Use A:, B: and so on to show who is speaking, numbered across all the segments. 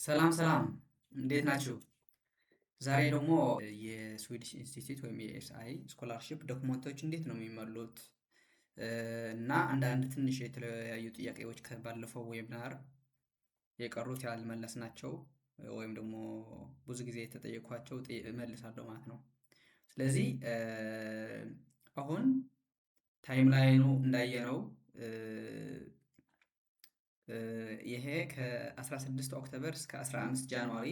A: ሰላም ሰላም፣ እንዴት ናችሁ? ዛሬ ደግሞ የስዊዲሽ ኢንስቲትዩት ወይም የኤስአይ ስኮላርሺፕ ዶክመንቶች እንዴት ነው የሚሞሉት እና አንዳንድ ትንሽ የተለያዩ ጥያቄዎች ከባለፈው ዌብናር የቀሩት ያልመለስናቸው ወይም ደግሞ ብዙ ጊዜ የተጠየኳቸው እመልሳለሁ ማለት ነው። ስለዚህ አሁን ታይም ላይኑ እንዳየነው ይሄ ከ16 ኦክቶበር እስከ 15 ጃንዋሪ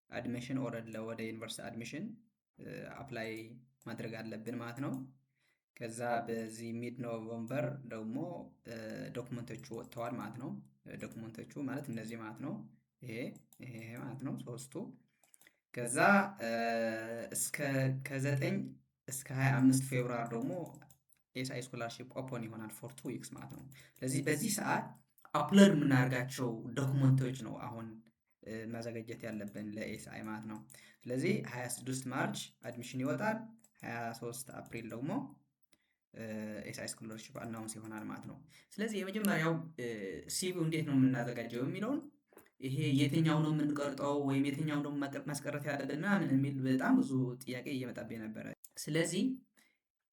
A: አድሚሽን ወደ ዩኒቨርሲቲ አድሚሽን አፕላይ ማድረግ አለብን ማለት ነው። ከዛ በዚህ ሚድ ኖቨምበር ደግሞ ዶክመንቶቹ ወጥተዋል ማለት ነው። ዶክመንቶቹ ማለት እነዚህ ማለት ነው። ይሄ ማለት ነው ሶስቱ። ከዛ ከ9 እስከ 25 ፌብሩዋር ደግሞ ኤስአይ ስኮላርሺፕ ኦፕን ይሆናል ፎር 2 ዊክስ ማለት ነው። ስለዚህ በዚህ ሰዓት አፕሎድ የምናደርጋቸው ዶክመንቶች ነው አሁን ማዘጋጀት ያለብን ለኤስአይ ማለት ነው። ስለዚህ 26 ማርች አድሚሽን ይወጣል። 23 አፕሪል ደግሞ ኤስአይ ስኮላርሺፕ አናውንስ ይሆናል ማለት ነው። ስለዚህ የመጀመሪያው ሲቪው እንዴት ነው የምናዘጋጀው የሚለውን ይሄ የትኛው ነው የምንቀርጠው ወይም የትኛው ነው ማስቀረት ያለብን ምናምን የሚል በጣም ብዙ ጥያቄ እየመጣብኝ ነበረ። ስለዚህ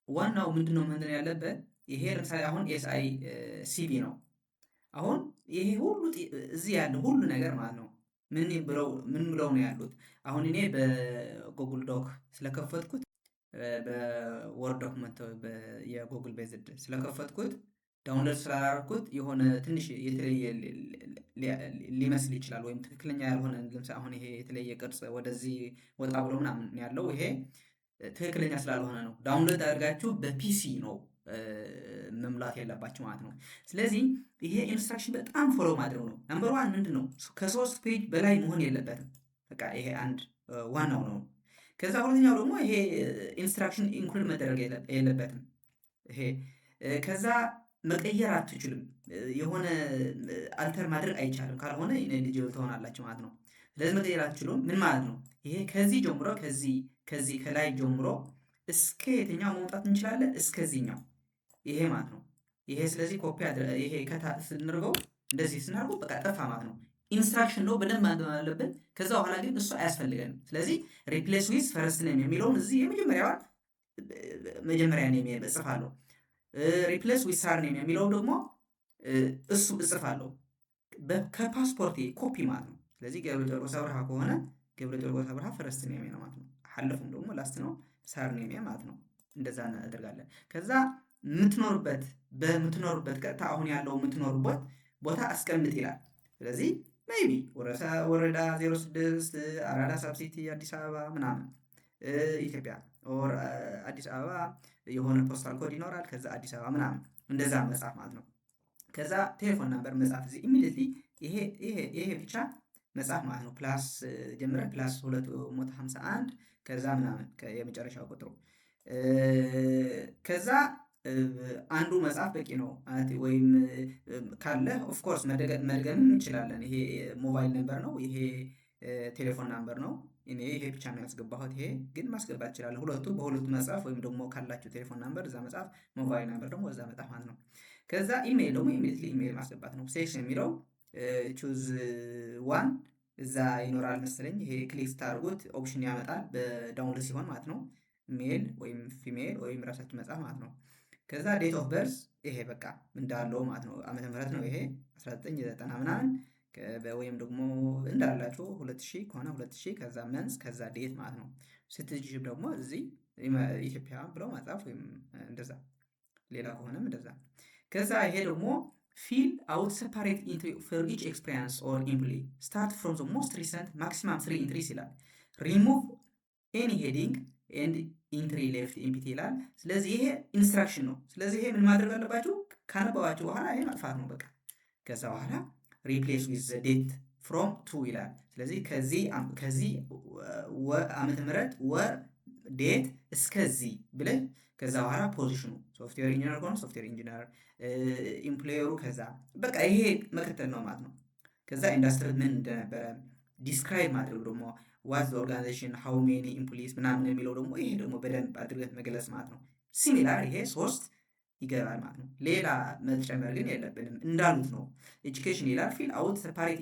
A: ዋናው ምንድነው መሆን ያለበት ይሄ ለምሳሌ አሁን ኤስአይ ሲቪ ነው። አሁን ይሄ ሁሉ እዚህ ያለው ሁሉ ነገር ማለት ነው ምን ብለው ነው ያሉት? አሁን እኔ በጉግል ዶክ ስለከፈትኩት በወርድ ዶክመንት የጉግል ቤዝድ ስለከፈትኩት ዳውንሎድ ስላላደረኩት የሆነ ትንሽ የተለየ ሊመስል ይችላል፣ ወይም ትክክለኛ ያልሆነ ለምሳሌ አሁን ይሄ የተለየ ቅርጽ ወደዚህ ወጣ ብሎ ምናምን ያለው ይሄ ትክክለኛ ስላልሆነ ነው። ዳውንሎድ አድርጋችሁ በፒሲ ነው መሙላት ያለባችሁ ማለት ነው። ስለዚህ ይሄ ኢንስትራክሽን በጣም ፎሎ ማድረግ ነው። ነምበር ዋን ምንድን ነው ከሶስት ፔጅ በላይ መሆን የለበትም። በቃ ይሄ አንድ ዋናው ነው። ከዛ ሁለተኛው ደግሞ ይሄ ኢንስትራክሽን ኢንክሉድ መደረግ የለበትም። ይሄ ከዛ መቀየር አትችሉም። የሆነ አልተር ማድረግ አይቻልም። ካልሆነ ኢኔሊጂብል ትሆናላችሁ ማለት ነው። ስለዚህ መቀየር አትችሉም። ምን ማለት ነው? ይሄ ከዚህ ጀምሮ ከዚህ ከላይ ጀምሮ እስከ የትኛው መውጣት እንችላለን? እስከዚህኛው ይሄ ማለት ነው። ይሄ ስለዚህ ኮፒ ይሄ ከታ ስንርገው እንደዚህ ስናርገው በቃ ጠፋ ማለት ነው። ኢንስትራክሽን ነው በደንብ ማንበብ አለብን። ከዛ በኋላ ግን እሱ አያስፈልገንም። ስለዚህ ሪፕሌስ ዊዝ ፈርስት ኔም የሚለውን እዚህ የመጀመሪያዋን መጀመሪያ ኔም እጽፋለሁ። ሪፕሌስ ዊዝ ሳር ኔም የሚለው ደግሞ እሱ እጽፋለሁ ከፓስፖርቴ ኮፒ ማለት ነው። ስለዚህ ገብረ ጨርቆስ አብርሃ ከሆነ ገብረ ጨርቆስ አብርሃ ፈርስት ኔም ነው ማለት ነው። ሐለፉም ደግሞ ላስት ነው ሳር ኔም ማለት ነው። እንደዛ እናደርጋለን። ከዛ በምትኖሩበት ቀጥታ አሁን ያለው የምትኖሩበት ቦታ አስቀምጥ ይላል። ስለዚህ ሜይቢ ወረዳ 06 አራዳ ሳብሲቲ አዲስ አበባ ምናምን ኢትዮጵያ ኦር አዲስ አበባ የሆነ ፖስታል ኮድ ይኖራል። ከዛ አዲስ አበባ ምናምን እንደዛ መጻፍ ማለት ነው። ከዛ ቴሌፎን ነምበር መጻፍ እዚህ ኢሚዲየትሊ ይሄ ብቻ መጻፍ ማለት ነው። ፕላስ ጀምረ ፕላስ 251 ከዛ ምናምን የመጨረሻው ቁጥሩ ከዛ አንዱ መጽሐፍ በቂ ነው። ወይም ካለ ኦፍ ኮርስ መድገም እንችላለን። ይሄ ሞባይል ነምበር ነው፣ ይሄ ቴሌፎን ናምበር ነው። እኔ ይሄ ብቻ ነው ያስገባሁት። ይሄ ግን ማስገባት እችላለሁ። በሁለቱ መጽሐፍ ወይም ደግሞ ካላችሁ ቴሌፎን ናምበር እዛ መጽሐፍ፣ ሞባይል ናምበር ደግሞ እዛ መጽሐፍ ማለት ነው። ከዛ ኢሜይል ደግሞ ኢሜይል ማስገባት ነው። ሴክሽን የሚለው ቹዝ ዋን እዛ ይኖራል መሰለኝ። ይሄ ክሊክ ስታደርጉት ኦፕሽን ያመጣል በዳውንሎድ ሲሆን ማለት ነው። ሜል ወይም ፊሜል ወይም ራሳችሁ መጽሐፍ ማለት ነው። ከዛ ዴት ኦፍ በርዝ ይሄ በቃ እንዳለው ማለት ነው። ዓመተ ምህረት ነው ይሄ 1990 ምናምን ወይም ደግሞ እንዳላችሁ 2000 ከሆነ 2000 ከዛ መንስ ከዛ ዴት ማለት ነው። ስትጅብ ደግሞ እዚህ ኢትዮጵያ ብለው መጻፍ ወይም እንደዛ፣ ሌላ ከሆነም እንደዛ። ከዛ ይሄ ደግሞ ፊል አውት ሴፓሬት ኢንትሪ ፎር ኢች ኤክስፒሪየንስ ኦር ኢምፕሊ ስታርት ፍሮም ዘ ሞስት ሪሰንት ማክሲማም 3 ኢንትሪስ ይላል። ሪሙቭ ኤኒ ሄዲንግ ኤንድ ኢንትሪ ሌፍት ኢምፒቲ ይላል። ስለዚህ ይሄ ኢንስትራክሽን ነው። ስለዚህ ይሄ ምን ማድረግ አለባችሁ? ካነበባችሁ በኋላ ይሄ ማጥፋት ነው በቃ። ከዛ በኋላ ሪፕሌስ ዊዝ ዘ ዴት ፍሮም ቱ ይላል። ስለዚህ ከዚህ ዓመተ ምህረት ወር ዴት እስከዚህ ብለህ ከዛ በኋላ ፖዚሽኑ ሶፍትዌር ኢንጂነር ከሆነ ሶፍትዌር ኢንጂነር ኢምፕሎየሩ፣ ከዛ በቃ ይሄ መከተል ነው ማለት ነው። ከዛ ኢንዱስትሪ ምን እንደነበረ ዲስክራይብ ማድረግ ደግሞ ዋት ኦርጋናይዜሽን ሃው ሜኒ ኢምፕሎይስ ምናምን የሚለው ደግሞ ይሄ ደግሞ በደንብ አድርገህ መግለጽ ማለት ነው። ሲሚላር ይሄ 3 ይገባል ማለት ነው። ሌላ መጨመር ግን የለብንም እንዳሉት ነው። ኤጁኬሽን ይላል ፊል አውት ሰፓሬት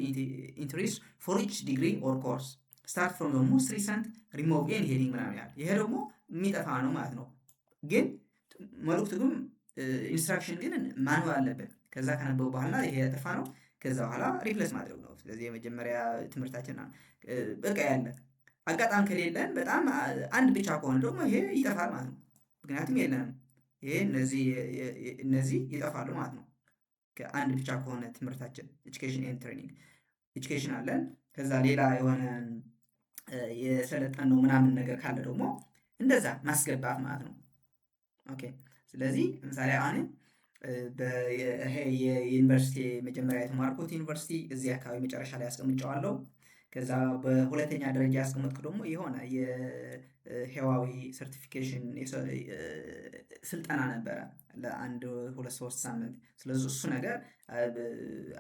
A: ኢንትሪስት ፎር ኢች ዲግሪ ኦር ኮርስ ስታርት ፍሮም ዘ ሞስት ሪሰንት ሪሞቭ ኤንድ ሄዲንግ ምናምን ያህል ይሄ ደግሞ የሚጠፋ ነው ማለት ነው። ግን መልእክቱ ግን ኢንስትራክሽን ግን ማንበብ አለብን። ከዛ ከነበቡ በኋላ ይሄ ያጠፋ ነው ከዛ በኋላ ሪፕሌስ ማድረግ ነው። ስለዚህ የመጀመሪያ ትምህርታችን በቃ ያለ አጋጣሚ ከሌለን በጣም አንድ ብቻ ከሆነ ደግሞ ይሄ ይጠፋል ማለት ነው። ምክንያቱም የለንም ይሄ እነዚህ ይጠፋሉ ማለት ነው። ከአንድ ብቻ ከሆነ ትምህርታችን ኤጁኬሽን ኤንድ ትሬኒንግ ኤጁኬሽን አለን። ከዛ ሌላ የሆነ የሰለጠነው ምናምን ነገር ካለ ደግሞ እንደዛ ማስገባት ማለት ነው። ኦኬ ስለዚህ ለምሳሌ አሁን የዩኒቨርሲቲ መጀመሪያ የተማርኩት ዩኒቨርሲቲ እዚህ አካባቢ መጨረሻ ላይ አስቀምጨዋለሁ። ከዛ በሁለተኛ ደረጃ ያስቀመጥኩ ደግሞ የሆነ የህዋዊ ሰርቲፊኬሽን ስልጠና ነበረ ለአንድ 2-3 ሳምንት። ስለዚህ እሱ ነገር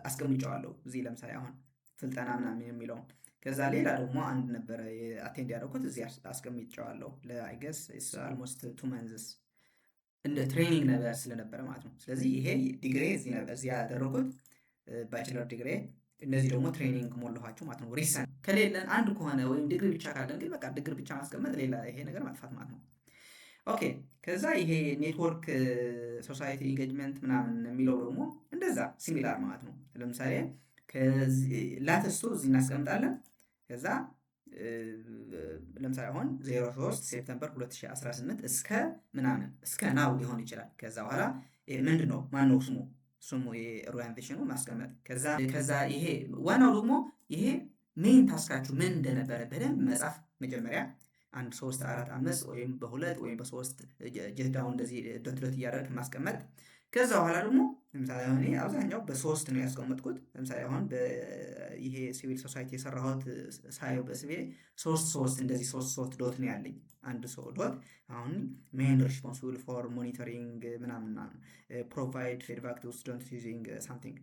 A: አስቀምጨዋለሁ እዚህ ለምሳሌ አሁን ስልጠና ምናምን የሚለውን። ከዛ ሌላ ደግሞ አንድ ነበረ አቴንድ ያደረኩት እዚህ አስቀምጨዋለሁ ለአይገስ አልሞስት 2 መንዝስ እንደ ትሬኒንግ ነገር ስለነበረ ማለት ነው። ስለዚህ ይሄ ዲግሪ እዚህ ያደረኩት ባችለር ዲግሪ፣ እነዚህ ደግሞ ትሬኒንግ ሞላኋቸው ማለት ነው። ሪሰንት ከሌለን አንድ ከሆነ ወይም ዲግሪ ብቻ ካለን ግን በቃ ዲግሪ ብቻ ማስቀመጥ ሌላ ይሄ ነገር ማጥፋት ማለት ነው። ኦኬ ከዛ ይሄ ኔትወርክ ሶሳይቲ ኢንጌጅመንት ምናምን የሚለው ደግሞ እንደዛ ሲሚላር ማለት ነው። ለምሳሌ ላተስቱ እዚህ እናስቀምጣለን። ከዛ ለምሳሌ አሁን 03 ሴፕተምበር 2018 እስከ ምናምን እስከ ናው ሊሆን ይችላል። ከዛ በኋላ ምንድን ነው ማነው ስሙ የኦሪንቴሽኑ ማስቀመጥ። ከዛ ይሄ ዋናው ደግሞ ይሄ ሜን ታስካችሁ ምን እንደነበረ በደንብ መጻፍ መጀመሪያ 1 3 4 5 ወይም በ2 ወይም በ3 ጀዳውን እንደዚህ ዶት ዶት እያደረግ ማስቀመጥ። ከዛ በኋላ ደግሞ ለምሳሌ አሁን አብዛኛው በ3 ነው ያስቀመጥኩት። ለምሳሌ አሁን ይሄ ሲቪል ሶሳይቲ የሰራሁት ሳየው በስቤ 3 እንደዚህ 3 ዶት ነው ያለኝ። አንድ ሰው ዶት አሁን ሜን ሪስፖንሲብል ፎር ሞኒተሪንግ ምናምን ፕሮቫይድ ፊድባክ ቱ ስቱደንትስ ዩዚንግ ሳምቲንግ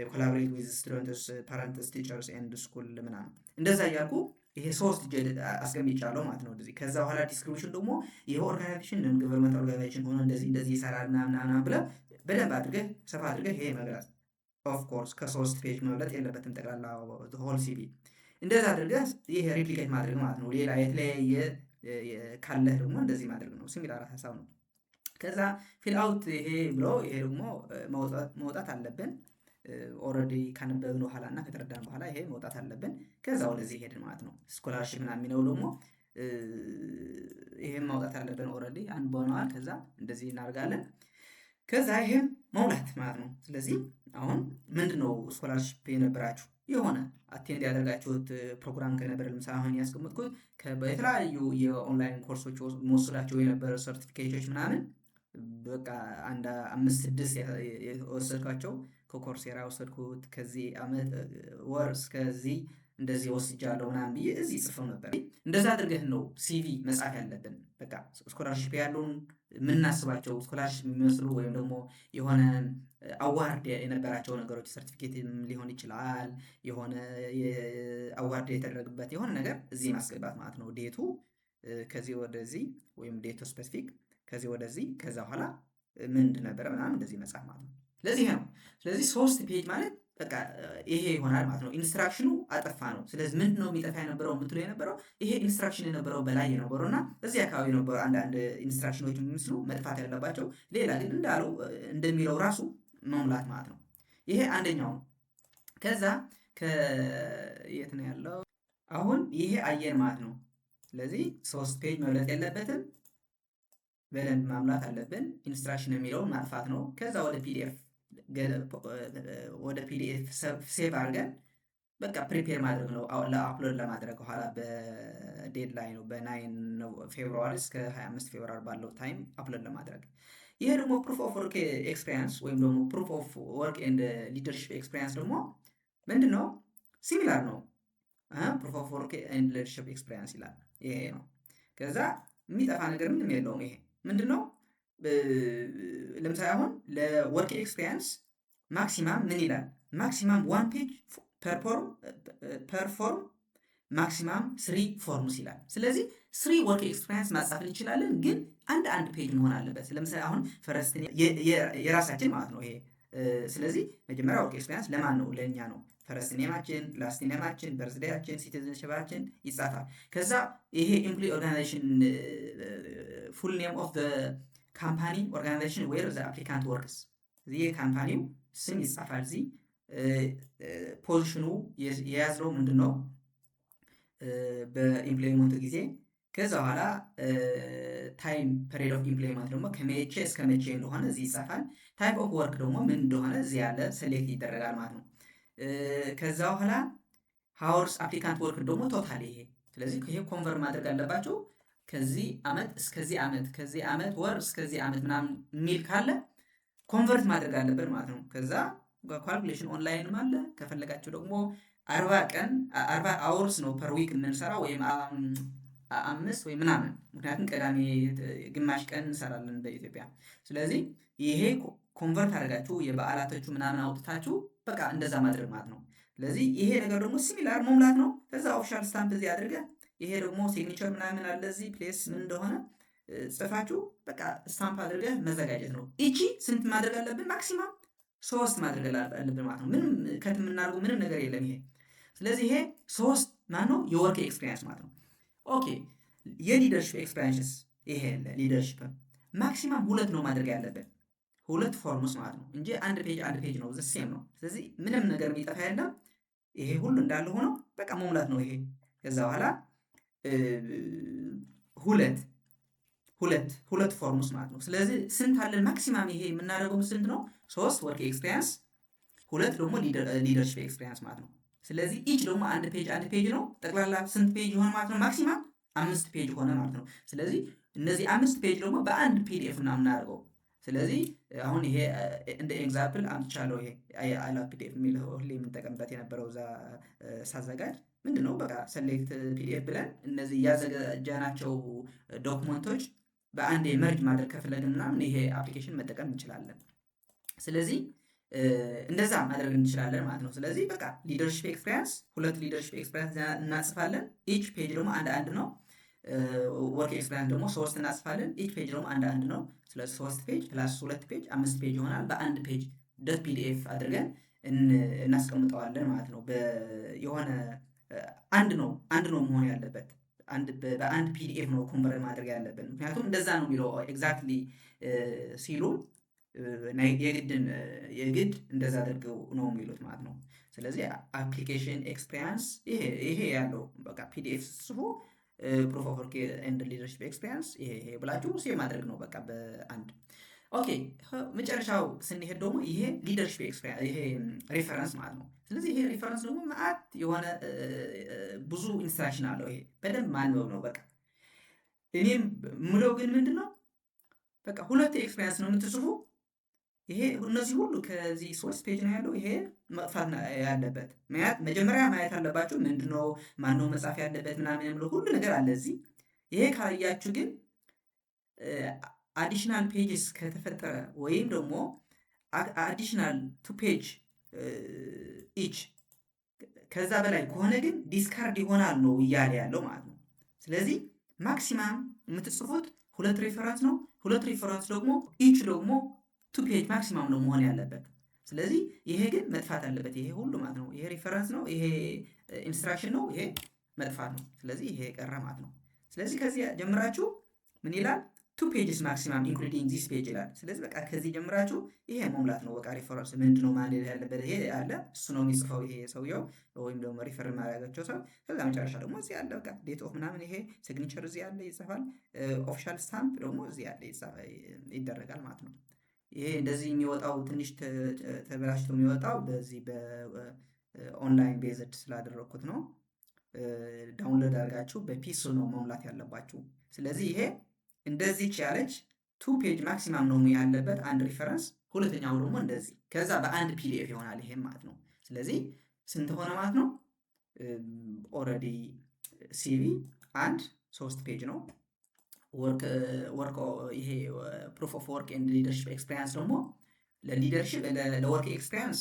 A: ኮላቦሬት ዊዝ ስቱደንትስ ፓረንትስ ቲቸርስ ኤንድ ስኩል ምናምን እንደዛ እያልኩ ይሄ 3 አስቀምጫለሁ ማለት ነው እንደዚህ። ከዛ በኋላ ዲስክሪፕሽን ደግሞ ይሄ ኦርጋናይዜሽን ገቨርንመንት ኦርጋናይዜሽን ሆኖ እንደዚህ ይሰራል ምናምን ብለህ በደንብ አድርገህ ሰፋ አድርገህ ይሄ መግለጽ። ኦፍ ኮርስ ከ3 ፔጅ መብለጥ የለበትም ጠቅላላ ሆል ሲቪ። እንደዛ አድርገህ ይሄ ሪፕሊኬት ማድረግ ማለት ነው። ሌላ የተለያየ ካለህ ደግሞ እንደዚህ ማድረግ ነው። ሲሚላር ሀሳብ ነው። ከዛ ፊል አውት ይሄ ብሎ ይሄ ደግሞ መውጣት አለብን። ኦልሬዲ ካነበብን በኋላ እና ከተረዳን በኋላ ይሄ መውጣት አለብን። ከዛ ወደዚህ ሄድን ማለት ነው። ስኮላርሺፕ ምናምን የሚለው ደግሞ ይሄን ማውጣት አለብን። ኦልሬዲ አንብበነዋል። ከዛ እንደዚህ እናደርጋለን። ከዛ ይሄም መውላት ማለት ነው። ስለዚህ አሁን ምንድነው ስኮላርሺፕ የነበራችሁ የሆነ አቴንድ ያደርጋችሁት ፕሮግራም ከነበረ ለምሳሌ አሁን ያስቀመጥኩት በተለያዩ የኦንላይን ኮርሶች መወስዳቸው የነበረ ሰርቲፊኬቶች ምናምን በቃ አንድ 5-6 የወሰድኳቸው ከኮርሴራ ወሰድኩት ከዚህ ዓመት ወር እስከዚህ እንደዚህ ወስጃለሁ ምናምን ብዬ እዚህ ጽፈው ነበር። እንደዛ አድርገህ ነው ሲቪ መጻፍ ያለብን። በቃ ስኮላርሺፕ ያለውን የምናስባቸው ስኮላርሺፕ የሚመስሉ ወይም ደግሞ የሆነ አዋርድ የነበራቸው ነገሮች ሰርቲፊኬት ሊሆን ይችላል። የሆነ አዋርድ የተደረገበት የሆነ ነገር እዚህ ማስገባት ማለት ነው። ዴቱ ከዚህ ወደዚህ ወይም ዴቱ ስፔሲፊክ ከዚህ ወደዚህ ከዛ በኋላ ምንድን ነበረ ምናምን እንደዚህ መጻፍ ማለት ነው። ስለዚህ ነው። ስለዚህ 3 ፔጅ ማለት በቃ ይሄ ይሆናል ማለት ነው። ኢንስትራክሽኑ አጠፋ ነው። ስለዚህ ምንድን ነው የሚጠፋ የነበረው የምትሉ የነበረው ይሄ ኢንስትራክሽን የነበረው በላይ የነበረው እና እዚህ አካባቢ ነበሩ አንዳንድ ኢንስትራክሽኖች የሚመስሉ መጥፋት ያለባቸው። ሌላ ግን እንዳለው እንደሚለው ራሱ መሙላት ማለት ነው። ይሄ አንደኛው ነው። ከዛ የት ነው ያለው አሁን ይሄ አየር ማለት ነው። ስለዚህ 3 ፔጅ መብለጥ የለበትም። በደንብ ማምላት አለብን። ኢንስትራክሽን የሚለውን ማጥፋት ነው። ከዛ ወደ ፒዲኤፍ ሴቭ አድርገን በቃ ፕሪፔር ማድረግ ነው ለአፕሎድ ለማድረግ ኋላ በዴድላይኑ በ9 ፌብሩዋሪ እስከ 25 ፌብሩዋሪ ባለው ታይም አፕሎድ ለማድረግ። ይሄ ደግሞ ፕሩፍ ኦፍ ወርክ ኤክስፔሪንስ ወይም ደግሞ ፕሩፍ ኦፍ ወርክ ኤንድ ሊደርሺፕ ኤክስፔሪንስ ደግሞ ምንድን ነው? ሲሚላር ነው። ፕሩፍ ኦፍ ወርክ ኤንድ ሊደርሺፕ ኤክስፔሪንስ ይላል። ይሄ ነው። ከዛ የሚጠፋ ነገር ምንም የለውም። ይሄ ምንድን ነው? ለምሳሌ አሁን ለወርክ ኤክስፔሪንስ ማክሲማም ምን ይላል? ማክሲማም 1 ፔጅ ፐርፎርም ማክሲማም 3 ፎርምስ ይላል። ስለዚህ 3 ወርክ ኤክስፒሪየንስ ማጻፍ እንችላለን፣ ግን አንድ ፔጅ መሆን አለበት። ለምሳሌ አሁን ፈረስት የራሳችን ማለት ነው ይሄ። ስለዚህ መጀመሪያ ወርክ ኤክስፒሪየንስ ለማን ነው? ለእኛ ነው። ፈረስት ኔማችን፣ ላስት ኔማችን፣ በርዝዴያችን፣ ሲቲዝንሽፓችን ይጻፋል። ከዛ ይሄ ኤምፕሎይ ኦርጋናይዜሽን ፉል ኔም ኦፍ ካምፓኒ ኦርጋናይዜሽን ዌር ዘ አፕሊካንት ወርክስ፣ እዚህ የካምፓኒው ስም ይጻፋል። እዚህ ፖዚሽኑ የያዝነው ምንድን ነው በኢምፕሎይመንቱ ጊዜ። ከዛ በኋላ ታይም ፔሪድ ኦፍ ኢምፕሎይመንት ደግሞ ከመቼ እስከ መቼ እንደሆነ እዚህ ይጻፋል። ታይፕ ኦፍ ወርክ ደግሞ ምን እንደሆነ እዚህ ያለ ሴሌክት ይደረጋል ማለት ነው። ከዛ በኋላ ሃወርስ አፕሊካንት ወርክ ደግሞ ቶታል ይሄ። ስለዚህ ይሄ ኮንቨርት ማድረግ አለባቸው። ከዚህ ዓመት እስከዚህ ዓመት፣ ከዚህ ዓመት ወር እስከዚህ ዓመት ምናምን የሚል ካለ ኮንቨርት ማድረግ አለብን ማለት ነው። ከዛ ካልኩሌሽን ኦንላይንም አለ። ከፈለጋችሁ ደግሞ 40 አወርስ ነው ፐር ዊክ የምንሰራ ወይም 5 ወይ ምናምን፣ ምክንያቱም ቅዳሜ ግማሽ ቀን እንሰራለን በኢትዮጵያ። ስለዚህ ይሄ ኮንቨርት አድርጋችሁ የበዓላቶቹ ምናምን አውጥታችሁ በቃ እንደዛ ማድረግ ማለት ነው። ስለዚህ ይሄ ነገር ደግሞ ሲሚላር መሙላት ነው። ከዛ ኦፊሻል ስታምፕ እዚህ አድርገ ይሄ ደግሞ ሲግኒቸር ምናምን አለ እዚህ ፕሌስ ምን እንደሆነ ጽፋችሁ በቃ ስታምፕ አድርገህ መዘጋጀት ነው። እቺ ስንት ማድረግ አለብን? ማክሲማም 3 ማድረግ አለብን ማለት ነው። ምንም ከት የምናደርገው ምንም ነገር የለም ይሄ። ስለዚህ ይሄ 3 ማነው የወርክ ኤክስፒሪየንስ ማለት ነው። ኦኬ የሊደርሽፕ ኤክስፒሪየንስ ይሄ ሊደርሽፕ ማክሲማም 2 ነው ማድረግ ያለብን፣ 2 ፎርምስ ማለት ነው እንጂ አንድ ፔጅ ነው ዘሴም ነው። ስለዚህ ምንም ነገር የሚጠፋ የለም። ይሄ ሁሉ እንዳለ ሆኖ በቃ መሙላት ነው ይሄ። ከዛ በኋላ ሁለት ፎርምስ ማለት ነው። ስለዚህ ስንት አለን ማክሲማም? ይሄ የምናደርገው ስንት ነው? 3 ወርክ ኤክስፒሪየንስ፣ 2 ደግሞ ሊደርሽፕ ኤክስፒሪየንስ ማለት ነው። ስለዚህ ኢች ደግሞ አንድ ፔጅ ነው። ጠቅላላ ስንት ፔጅ ሆነ ማለት ነው? ማክሲማም 5 ፔጅ ሆነ ማለት ነው። ስለዚህ እነዚህ 5 ፔጅ ደግሞ በአንድ ፒዲኤፍ ነው የምናደርገው። ስለዚህ አሁን ይሄ እንደ ኤግዛምፕል አምጥቻለሁ። ይሄ አይ ላቭ ፒዲኤፍ የሚል ሁሌ የምንጠቀምበት የነበረው እዛ ሳዘጋጅ ምንድነው በቃ ሰሌክት ፒዲኤፍ ብለን እነዚህ ያዘጋጃናቸው ዶክመንቶች በአንድ መርጅ ማድረግ ከፈለግን ምናምን ይሄ አፕሊኬሽን መጠቀም እንችላለን። ስለዚህ እንደዛ ማድረግ እንችላለን ማለት ነው። ስለዚህ በቃ ሊደርሽፕ ኤክስፒሪየንስ 2 ሊደርሽፕ ኤክስፒሪየንስ እናጽፋለን። ኢች ፔጅ ደግሞ አንድ ነው። ወርክ ኤክስፒሪየንስ ደግሞ 3 እናጽፋለን። ኢች ፔጅ ደግሞ አንድ ነው። ስለዚህ 3 ፔጅ ፕላስ 2 ፔጅ 5 ፔጅ ይሆናል። በአንድ ፔጅ ዶት ፒዲኤፍ አድርገን እናስቀምጠዋለን ማለት ነው። የሆነ አንድ ነው መሆን ያለበት። በአንድ ፒዲኤፍ ነው ኮንቨርት ማድረግ ያለብን። ምክንያቱም እንደዛ ነው የሚለው ኤግዛክትሊ ሲሉ የግድ እንደዛ አድርገው ነው የሚሉት ማለት ነው። ስለዚህ አፕሊኬሽን ኤክስፒሪየንስ ይሄ ያለው በቃ ፒዲኤፍ ጽፎ ፕሩፍ ኦፍ ወርክ ኤንድ ሊደርሽፕ ኤክስፒሪየንስ ይሄ ብላችሁ ሴቭ ማድረግ ነው በቃ በአንድ። ኦኬ መጨረሻው ስንሄድ ደግሞ ይሄ ሊደርሽፕ ኤክስፒሪየንስ ይሄ ሪፈረንስ ማለት ነው። ስለዚህ ይሄ ሪፈረንስ ደግሞ ማለት የሆነ ብዙ ኢንስትራክሽን አለው። ይሄ በደንብ ማንበብ ነው በቃ። እኔም ምለው ግን ምንድነው በቃ 2 ኤክስፒሪየንስ ነው የምትጽፉ። ይሄ እነዚህ ሁሉ ከዚህ 3 ፔጅ ነው ያለው። ይሄ መጥፋት ያለበት መጀመሪያ ማየት አለባችሁ። ምንድነው ማነው መጻፍ ያለበት ምናምን የሚለው ሁሉ ነገር አለ እዚህ። ይሄ ካያችሁ ግን አዲሽናል ፔጅስ ከተፈጠረ ወይም ደግሞ አዲሽናል 2 ፔጅ ኢች ከዛ በላይ ከሆነ ግን ዲስካርድ ይሆናል ነው እያለ ያለው ማለት ነው። ስለዚህ ማክሲማም የምትጽፉት 2 ሪፈረንስ ነው። 2 ሪፈረንስ ደግሞ ኢች ደግሞ 2 ፔጅ ማክሲማም ነው መሆን ያለበት። ስለዚህ ይሄ ግን መጥፋት አለበት። ይሄ ሁሉ ማለት ነው። ይሄ ሪፈረንስ ነው፣ ይሄ ኢንስትራክሽን ነው፣ ይሄ መጥፋት ነው። ስለዚህ ይሄ ቀረ ማለት ነው። ስለዚህ ከዚህ ጀምራችሁ ምን ይላል? 2 ፔጅስ ማክሲማም ኢንክሉዲንግ ዚስ ፔጅ ይላል። ስለዚህ በቃ ከዚህ ጀምራችሁ ይሄ መሙላት ነው በቃ። ሪፈረንስ ምንድነው ማለት ያለበት ይሄ አለ፣ እሱ ነው የሚጽፈው ይሄ ሰውየው ወይም ደግሞ ሪፈር ማድረጋቸው ሰው። ከዛ መጨረሻ ደግሞ እዚህ ያለ በቃ ዴት ኦፍ ምናምን ይሄ ሲግኒቸር እዚህ ያለ ይጽፋል። ኦፊሻል ስታምፕ ደግሞ እዚህ ያለ ይደረጋል ማለት ነው። ይሄ እንደዚህ የሚወጣው ትንሽ ተበላሽቶ የሚወጣው በዚህ በኦንላይን ቤዝድ ስላደረኩት ነው። ዳውንሎድ አድርጋችሁ በፒስ ነው መሙላት ያለባችሁ። ስለዚህ ይሄ እንደዚች ያለች 2 ፔጅ ማክሲማም ነው ያለበት አንድ ሪፈረንስ። ሁለተኛው ደግሞ እንደዚህ ከዛ በአንድ ፒዲኤፍ ይሆናል ይሄም ማለት ነው። ስለዚህ ስንት ሆነ ማለት ነው? ኦልሬዲ ሲቪ 3 ፔጅ ነው። ወርክ ይሄ ፕሩፍ ኦፍ ወርክ ኤንድ ሊደርሽፕ ኤክስፒሪየንስ ደግሞ ለሊደርሽፕ ለወርክ ኤክስፒሪየንስ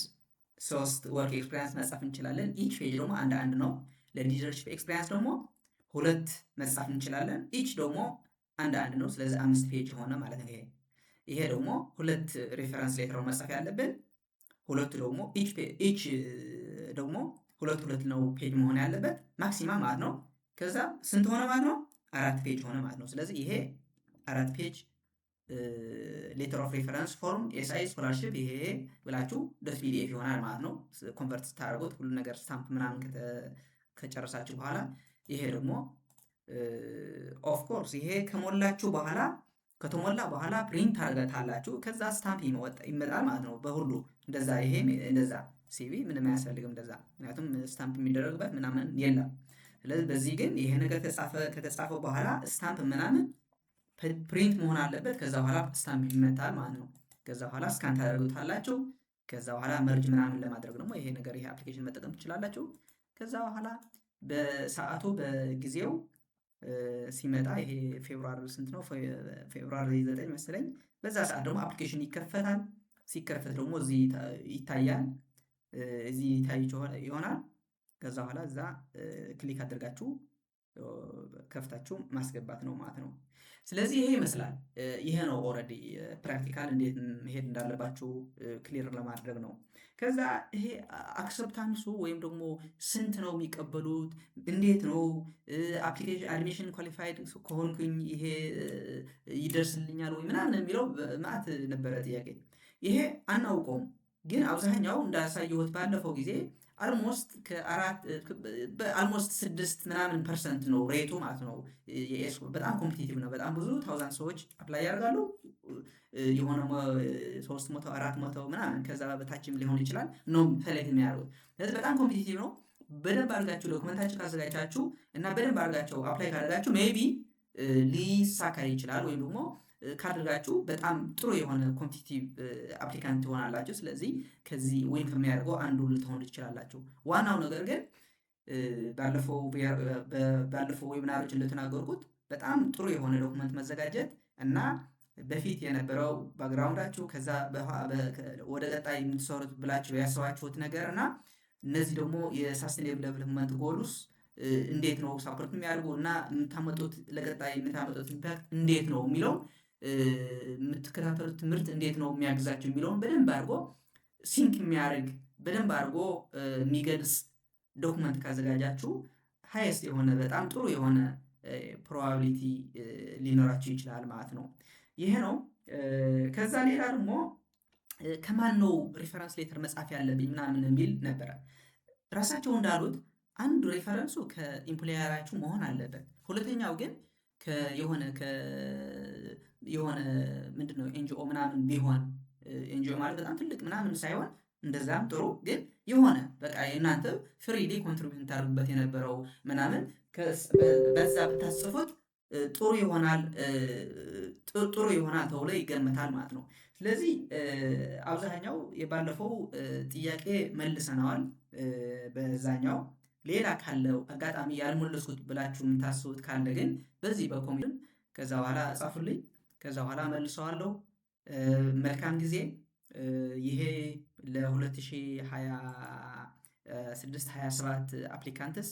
A: 3 ወርክ ኤክስፒሪየንስ መጻፍ እንችላለን። ኢች ፔጅ ደግሞ አንድ ነው። ለሊደርሺፕ ኤክስፒሪያንስ ደግሞ 2 መጻፍ እንችላለን። ኢች ደግሞ አንድ ነው። ስለዚህ 5 ፔጅ ሆነ ማለት ነው። ይሄ ደግሞ 2 ሬፈረንስ ሌተር መጻፍ ያለብን፣ ሁለቱ ደግሞ ኢች ደግሞ ሁለት ነው ፔጅ መሆን ያለበት ማክሲማም ማለት ነው። ከዛ ስንት ሆነ ማለት ነው? 4 ፔጅ ሆነ ማለት ነው። ስለዚህ ይሄ 4 ፔጅ ሌተር ኦፍ ሬፈረንስ ፎርም ኤስአይ ስኮላርሽፕ ይሄ ብላችሁ ፒዲኤፍ ይሆናል ማለት ነው። ኮንቨርት ስታደርጉት ሁሉ ነገር ስታምፕ ምናምን ከጨረሳችሁ በኋላ ይሄ ደግሞ ኦፍ ኮርስ ይሄ ከተሞላ በኋላ ፕሪንት ታደርጋላችሁ። ከዛ ስታምፕ ይመጣል ማለት ነው በሁሉ እንደዛ። ይሄ እንደዛ ሲቪ ምንም አያስፈልግም እንደዛ፣ ምክንያቱም ስታምፕ የሚደረግበት ምናምን የለም። ስለዚህ በዚህ ግን ይሄ ነገር ከተጻፈ በኋላ ስታምፕ ምናምን ፕሪንት መሆን አለበት። ከዛ በኋላ ስታምፕ ይመታል ማለት ነው። ከዛ በኋላ ስካን ታደርጉታላችሁ። ከዛ በኋላ መርጅ ምናምን ለማድረግ ደግሞ ይሄ አፕሊኬሽን መጠቀም ትችላላችሁ። ከዛ በኋላ በሰዓቱ በጊዜው ሲመጣ ይሄ ፌብሩዋሪ ስንት ነው? ፌብሩዋሪ 9 መሰለኝ። በዛ ሰዓት ደግሞ አፕሊኬሽን ይከፈታል። ሲከፈት ደግሞ እዚህ ይታያል፣ እዚህ ይታይ ይሆናል። ከዛ በኋላ እዛ ክሊክ አድርጋችሁ ከፍታችሁ ማስገባት ነው ማለት ነው። ስለዚህ ይሄ ይመስላል። ይሄ ነው ኦልሬዲ ፕራክቲካል እንዴት መሄድ እንዳለባችሁ ክሊር ለማድረግ ነው። ከዛ ይሄ አክሰፕታንሱ ወይም ደግሞ ስንት ነው የሚቀበሉት፣ እንዴት ነው አፕሊኬሽን አድሚሽን ኳሊፋይድ ከሆንኩኝ ይሄ ይደርስልኛል ወይ ምናምን የሚለው ማለት ነበረ ጥያቄ። ይሄ አናውቀውም፣ ግን አብዛኛው እንዳሳየሁት ባለፈው ጊዜ አልሞስት በአልሞስት 6 ምናምን ፐርሰንት ነው ሬቱ ማለት ነው። የኤስኮ በጣም ኮምፒቲቲቭ ነው። በጣም ብዙ 1000 ሰዎች አፕላይ ያደርጋሉ። የሆነ 300 400 ምናምን ከዛ በታችም ሊሆን ይችላል ነው ፈለግ የሚያደርጉት። ስለዚህ በጣም ኮምፒቲቲቭ ነው። በደንብ አድርጋችሁ ዶክመንታችሁ ካዘጋጃችሁ እና በደንብ አድርጋችሁ አፕላይ ካደረጋችሁ ሜቢ ሊሳካ ይችላል። ወይም ደግሞ ካደርጋችሁ በጣም ጥሩ የሆነ ኮምፒቲቲቭ አፕሊካንት ትሆናላችሁ። ስለዚህ ከዚህ ወይም ከሚያደርገው አንዱ ልትሆኑ ትችላላችሁ። ዋናው ነገር ግን ባለፈው ዌብናሮች እንደተናገርኩት በጣም ጥሩ የሆነ ዶክመንት መዘጋጀት እና በፊት የነበረው ባክግራውንዳችሁ ከዛ ወደ ቀጣይ የምትሰሩት ብላችሁ ያሰባችሁት ነገር እና እነዚህ ደግሞ የሳስቴኔብል ዴቨሎፕመንት ጎልስ እንዴት ነው ሳፖርት የሚያደርጉ እና ለቀጣይ የምታመጡት ኢምፓክት እንዴት ነው የሚለው የምትከታተሉት ትምህርት እንዴት ነው የሚያግዛችሁ የሚለውን በደንብ አድርጎ ሲንክ የሚያደርግ በደንብ አድርጎ የሚገልጽ ዶክመንት ካዘጋጃችሁ ሃይስት የሆነ በጣም ጥሩ የሆነ ፕሮባቢሊቲ ሊኖራችሁ ይችላል ማለት ነው። ይሄ ነው። ከዛ ሌላ ደግሞ ከማን ነው ሪፈረንስ ሌተር መጻፍ ያለብኝ ምናምን የሚል ነበረ። ራሳቸው እንዳሉት አንዱ ሬፈረንሱ ከኢምፕሎየራችሁ መሆን አለበት። ሁለተኛው ግን የሆነ ምንድነው ኤንጂኦ ምናምን ቢሆን፣ ኤንጂኦ ማለት በጣም ትልቅ ምናምን ሳይሆን እንደዛም ጥሩ ግን የሆነ በቃ የእናንተ ፍሪሊ ኮንትሪቢዩት ታደርጉበት የነበረው ምናምን በዛ ብታጽፉት ጥሩ ይሆናል ተብሎ ይገመታል ማለት ነው። ስለዚህ አብዛኛው የባለፈው ጥያቄ መልሰነዋል። በዛኛው ሌላ ካለው አጋጣሚ ያልመለስኩት ብላችሁ የምታስቡት ካለ ግን በዚህ በኮሜንት ከዛ በኋላ ጻፉልኝ። ከዛ በኋላ መልሰዋለሁ። መልካም ጊዜ። ይሄ ለ2026/27 አፕሊካንትስ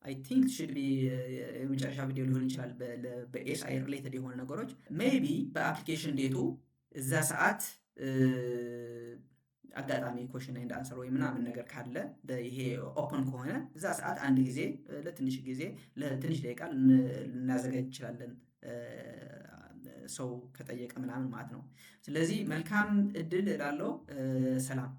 A: አይ ቲንክ ሹድ ቢ የመጨረሻ ቪዲዮ ሊሆን ይችላል። በኤስአይ ሪሌትድ የሆኑ ነገሮች ሜቢ በአፕሊኬሽን ዴቱ እዛ ሰዓት አጋጣሚ ኮሽን ኤንድ አንሰር ወይ ምናምን ነገር ካለ ይሄ ኦፕን ከሆነ እዛ ሰዓት አንድ ጊዜ ለትንሽ ደቂቃ ልናዘጋጅ እንችላለን፣ ሰው ከጠየቀ ምናምን ማለት ነው። ስለዚህ መልካም እድል እላለሁ። ሰላም።